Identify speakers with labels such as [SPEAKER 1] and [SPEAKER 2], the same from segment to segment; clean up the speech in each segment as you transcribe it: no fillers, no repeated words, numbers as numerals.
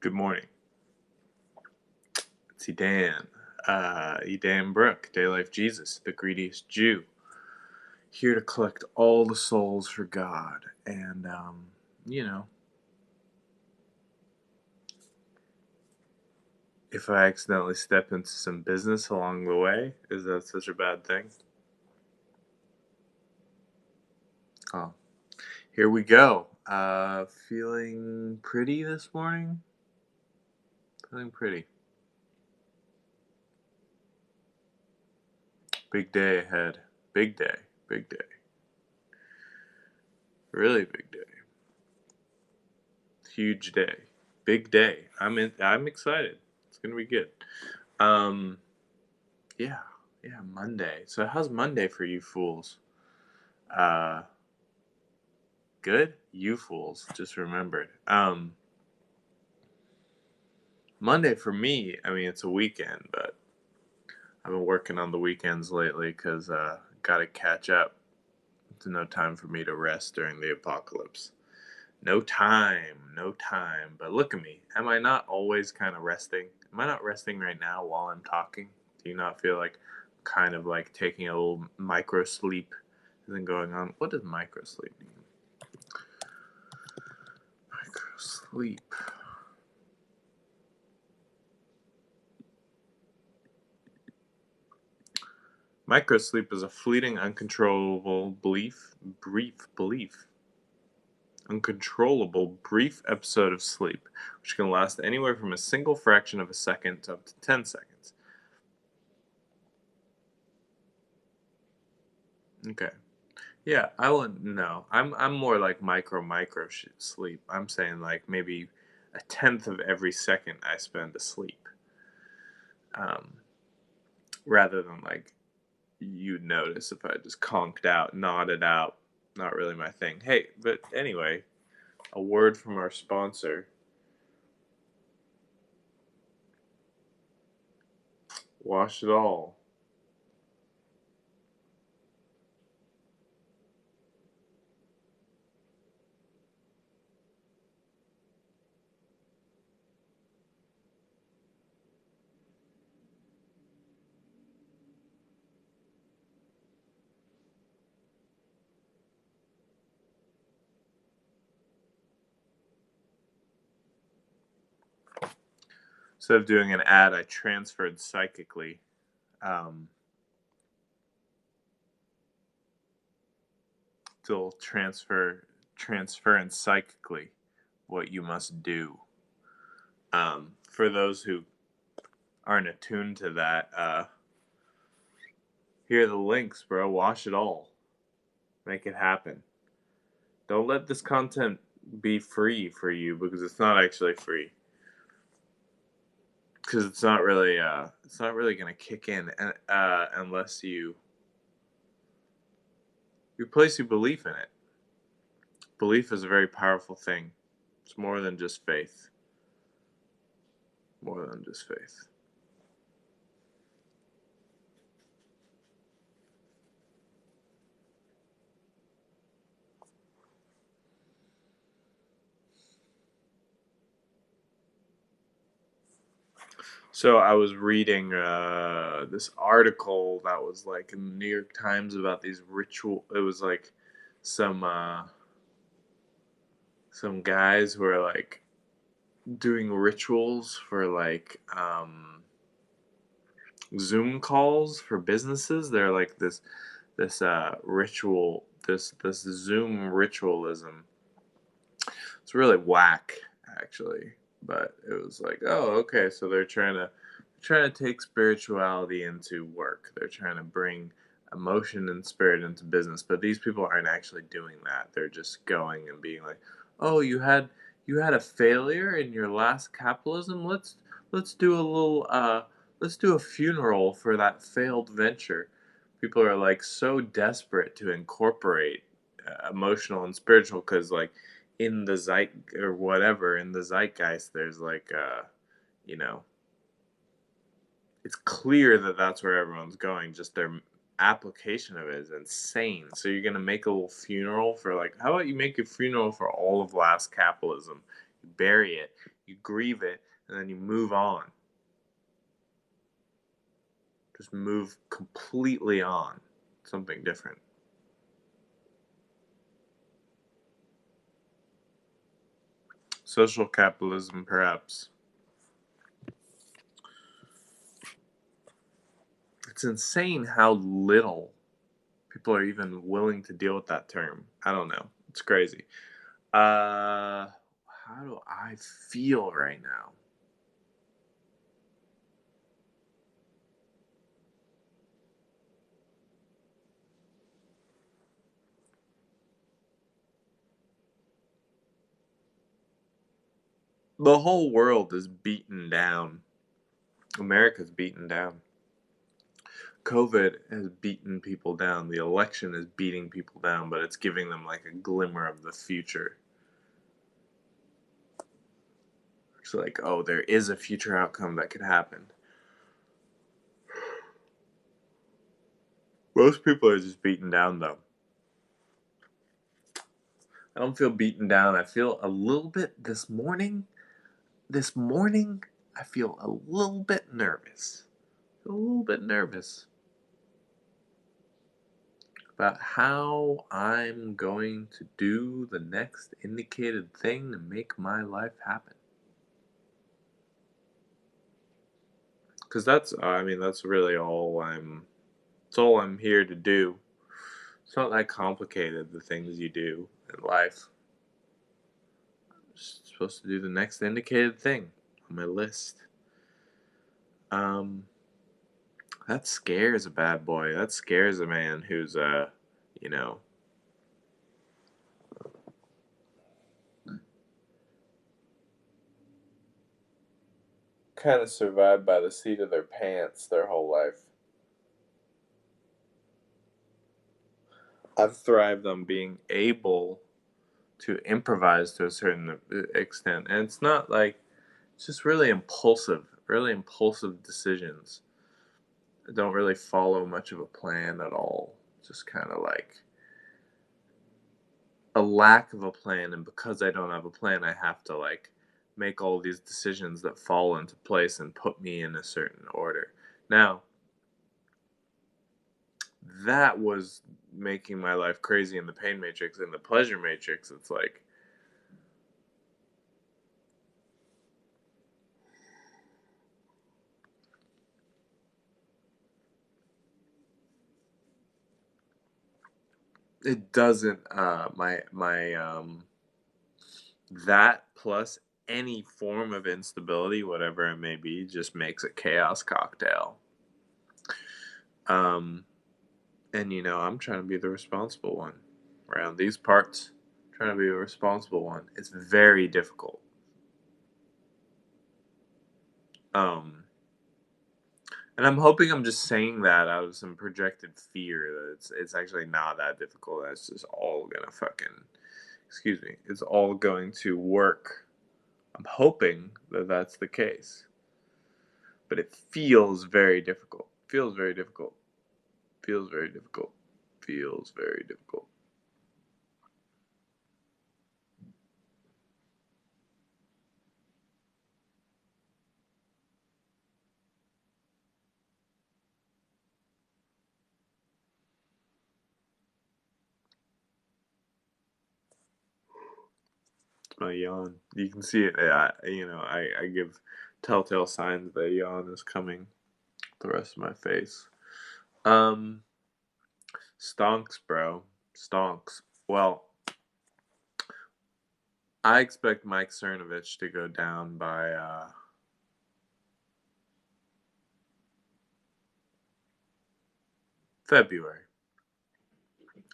[SPEAKER 1] Good morning. It's Edan. Edan Brooke, Day Life Jesus, the greediest Jew, here to collect all the souls for God. And, you know, if I accidentally step into some business along the way, is that such a bad thing? Oh, here we go. Feeling pretty this morning? Feeling pretty. Big day ahead. Big day. Big day. Really big day. Huge day. Big day. I'm excited. It's gonna be good. Um yeah. Yeah, Monday. So how's Monday for you fools? Uh Good? You fools. Just remembered. Monday for me, I mean it's a weekend, but I've been working on the weekends lately cuz got to catch up. There's no time for me to rest during the apocalypse. No time, no time. But look at me. Am I not always kind of resting? Am I not resting right now while I'm talking? Do you not feel like kind of like taking a little micro sleep isn't going on? What does micro sleep mean? Micro sleep. Micro sleep is a fleeting, uncontrollable brief uncontrollable brief episode of sleep, which can last anywhere from a single fraction of a second to up to 10 seconds. Okay. Yeah, I wouldn't know. I'm more like micro sleep. I'm saying like maybe a tenth of every second I spend asleep, um, rather than like you'd notice if I just conked out, nodded out. Not really my thing. Hey, but anyway, a word from our sponsor. Wash it all. Instead of doing an ad, I transferred psychically. Um, Still transference psychically what you must do. For those who aren't attuned to that, here are the links, bro. Wash it all. Make it happen. Don't let this content be free for you because it's not actually free. Because it's not really gonna kick in unless you place your belief in it. Belief is a very powerful thing. It's more than just faith. More than just faith. So I was reading this article that was like in the New York Times about these ritual. It was like some uh, some guys who are like doing rituals for like Zoom calls for businesses. They're like this ritual, this Zoom ritualism. It's really whack, actually. But it was like, oh, okay, so they're trying to take spirituality into work. They're trying to bring emotion and spirit into business. But these people aren't actually doing that. They're just going and being like, oh, you had a failure in your last capitalism. Let's do a little let's do a funeral for that failed venture. People are like so desperate to incorporate emotional and spiritual because like in the zeit or whatever in the zeitgeist there's like you know it's clear that that's where everyone's going, just their application of it is insane. So you're gonna make a little funeral for like, how about you make a funeral for all of last capitalism, You bury it, you grieve it, and then you move on. Just move completely on. Something different. Social capitalism, perhaps. It's insane how little people are even willing to deal with that term. I don't know. It's crazy. How do I feel right now? The whole world is beaten down. America's beaten down. COVID has beaten people down. The election is beating people down, but it's giving them like a glimmer of the future. It's like, oh, there is a future outcome that could happen. Most people are just beaten down, though. I don't feel beaten down. I feel a little bit this morning. This morning, I feel a little bit nervous. A little bit nervous about how I'm going to do the next indicated thing and make my life happen. Because that's really it's all I'm here to do. It's not that complicated, the things you do in life. I'm just supposed to do the next indicated thing on my list. That scares a bad boy. That scares a man who's, you know, kind of survived by the seat of their pants their whole life. I've thrived on being able to improvise to a certain extent, and it's not like it's just really impulsive decisions. I don't really follow much of a plan at all. Just kind of like a lack of a plan, and because I don't have a plan, I have to like make all these decisions that fall into place and put me in a certain order. Now, that was making my life crazy in the pain matrix. In the pleasure matrix, it's like it doesn't that plus any form of instability, whatever it may be, just makes a chaos cocktail. um and I'm trying to be the responsible one around these parts. Trying to be a responsible one. It's very difficult. um and I'm hoping I'm just saying that out of some projected fear that it's actually not that difficult. That's just all gonna fucking, excuse me, it's all going to work. I'm hoping that that's the case, but it feels very difficult. Feels very difficult. Feels very difficult. Feels very difficult. It's my yawn. You can see it. I give telltale signs that yawn is coming. The rest of my face. Um, Stonks, bro. Stonks. Well, I expect Mike Cernovich to go down by February.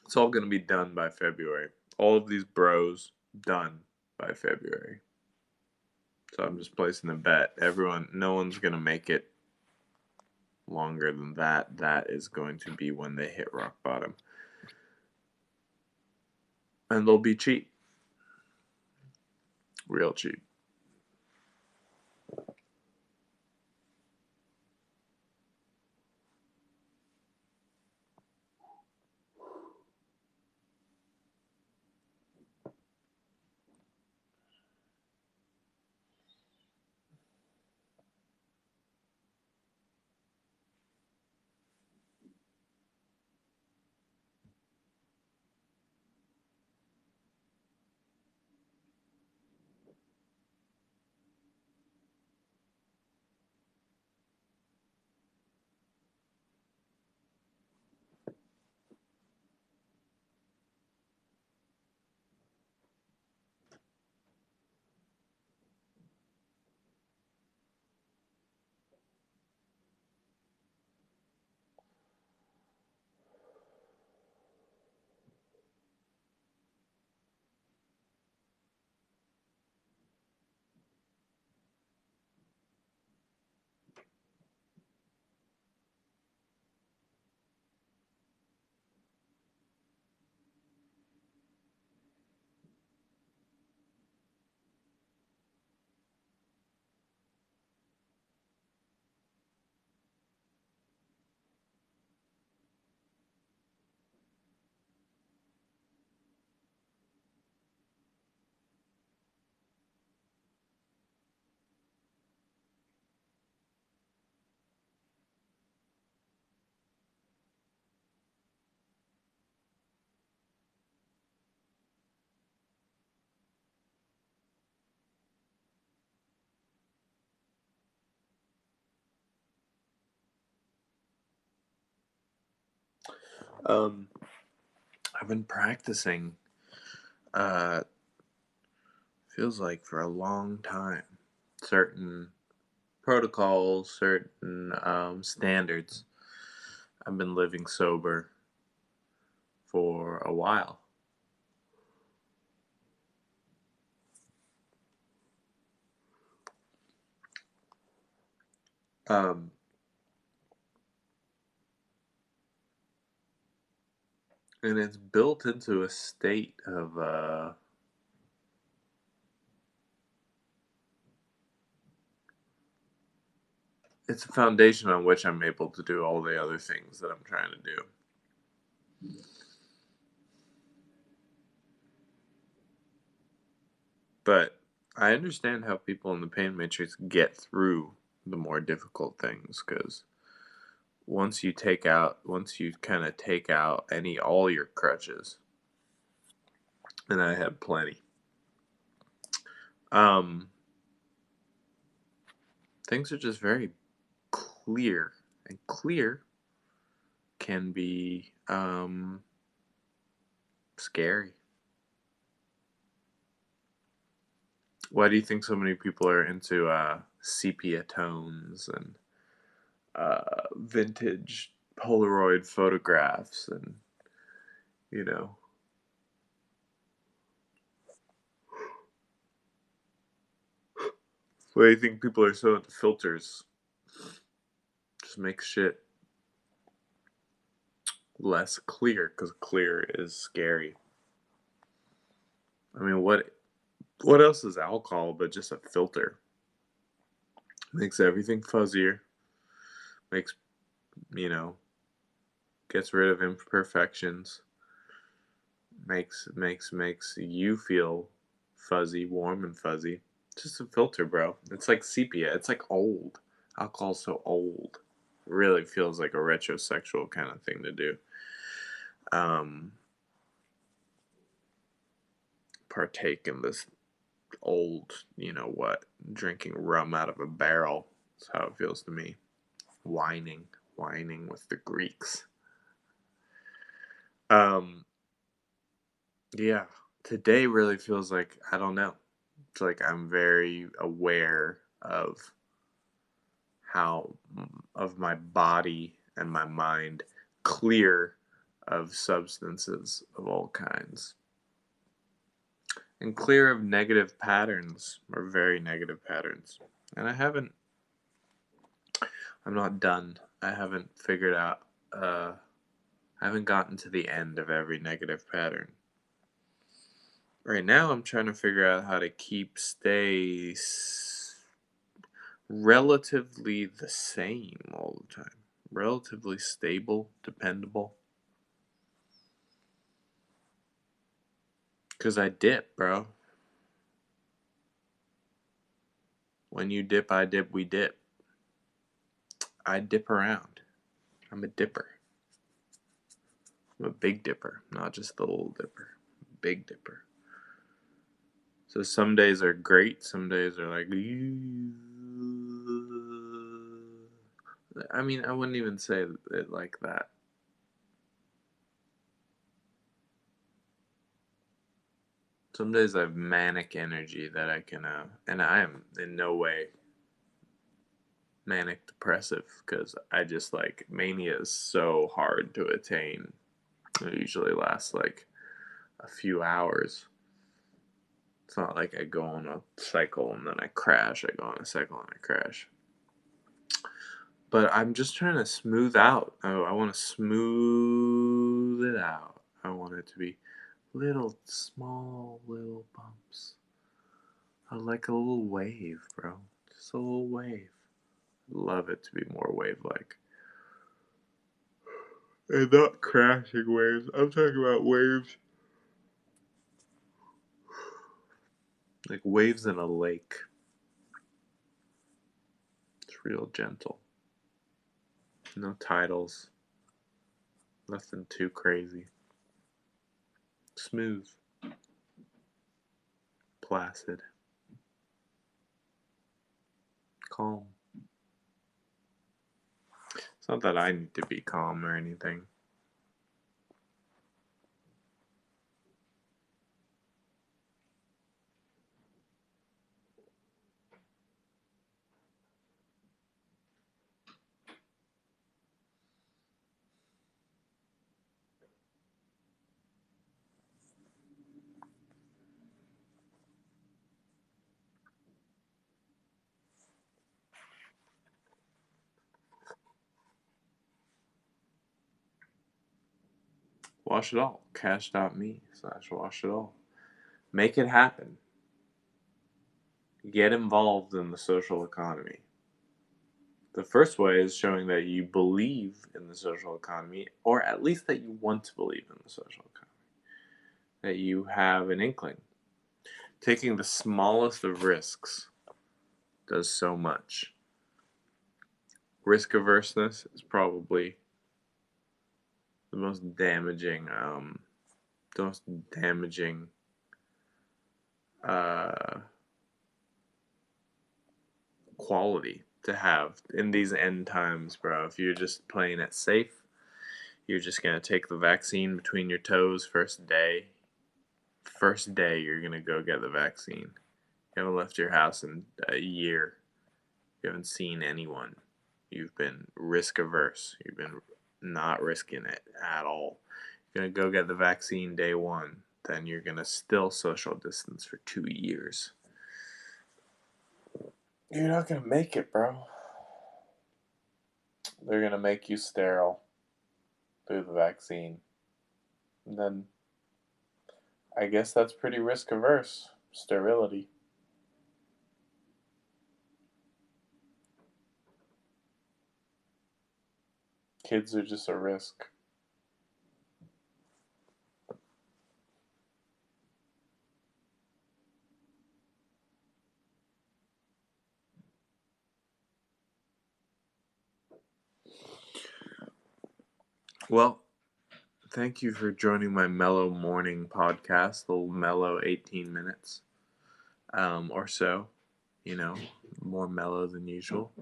[SPEAKER 1] It's all going to be done by February. All of these bros done by February. So I'm just placing a bet. No one's going to make it longer than that. That is going to be when they hit rock bottom. And they'll be cheap. Real cheap. Um, I've been practicing, feels like for a long time, certain protocols, certain standards. I've been living sober for a while. Um, and it's built into a state of it's a foundation on which I'm able to do all the other things that I'm trying to do. But I understand how people in the pain matrix get through the more difficult things, because once you kind of take out all your crutches, and I had plenty, um, things are just very clear, and clear can be scary. Why do you think so many people are into sepia tones and vintage Polaroid photographs, and you know, why do you think people are so into filters? Just make shit less clear, because clear is scary. I mean, what else is alcohol but just a filter? Makes everything fuzzier. Makes you know gets rid of imperfections. Makes you feel fuzzy, warm and fuzzy. Just a filter, bro. It's like sepia. It's like old. Alcohol's so old. It really feels like a retrosexual kind of thing to do. Um, partake in this old, drinking rum out of a barrel. That's how it feels to me. Whining with the Greeks. Um, yeah, today really feels like, I don't know. It's like I'm very aware how of my body and my mind clear of substances of all kinds, and clear of negative patterns, or very negative patterns. And I'm not done. I haven't figured out, I haven't gotten to the end of every negative pattern. Right now, I'm trying to figure out how to stay relatively the same all the time. Relatively stable, dependable. Because I dip, bro. When you dip, I dip, we dip. I dip around. I'm a dipper. I'm a big dipper, not just the little dipper. Big dipper. So some days are great, some days are like, I mean, I wouldn't even say it like that. Some days I have manic energy that I can, and I am in no way manic depressive, because I just like, mania is so hard to attain. It usually lasts like a few hours. It's not like I go on a cycle and then I crash. I go on a cycle and I crash. But I'm just trying to smooth out. I want to smooth it out. I want it to be small little bumps. Like a little wave, bro. Just a little wave. Love it to be more wave-like. And not crashing waves. I'm talking about waves. Like waves in a lake. It's real gentle. No titles. Nothing too crazy. Smooth. Placid. Calm. It's not that I need to be calm or anything. Wash it all. Cash.me/wash it all. Make it happen. Get involved in the social economy. The first way is showing that you believe in the social economy, or at least that you want to believe in the social economy, that you have an inkling. Taking the smallest of risks does so much. Risk averseness is probably the most damaging, quality to have in these end times, bro. If you're just playing it safe, you're just gonna take the vaccine between your toes first day. First day, you're gonna go get the vaccine. You haven't left your house in a year. You haven't seen anyone. You've been risk averse. You've been not risking it at all. You're gonna go get the vaccine day one. Then you're gonna still social distance for 2 years. You're not gonna make it, bro. They're gonna make you sterile through the vaccine. And then I guess that's pretty risk averse. Sterility. Kids are just a risk. Well, thank you for joining my mellow morning podcast, a little mellow 18 minutes or so, more mellow than usual.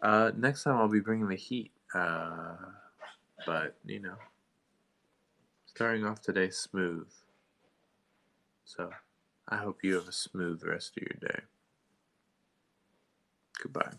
[SPEAKER 1] Next time I'll be bringing the heat, but, starting off today smooth. So I hope you have a smooth rest of your day. Goodbye.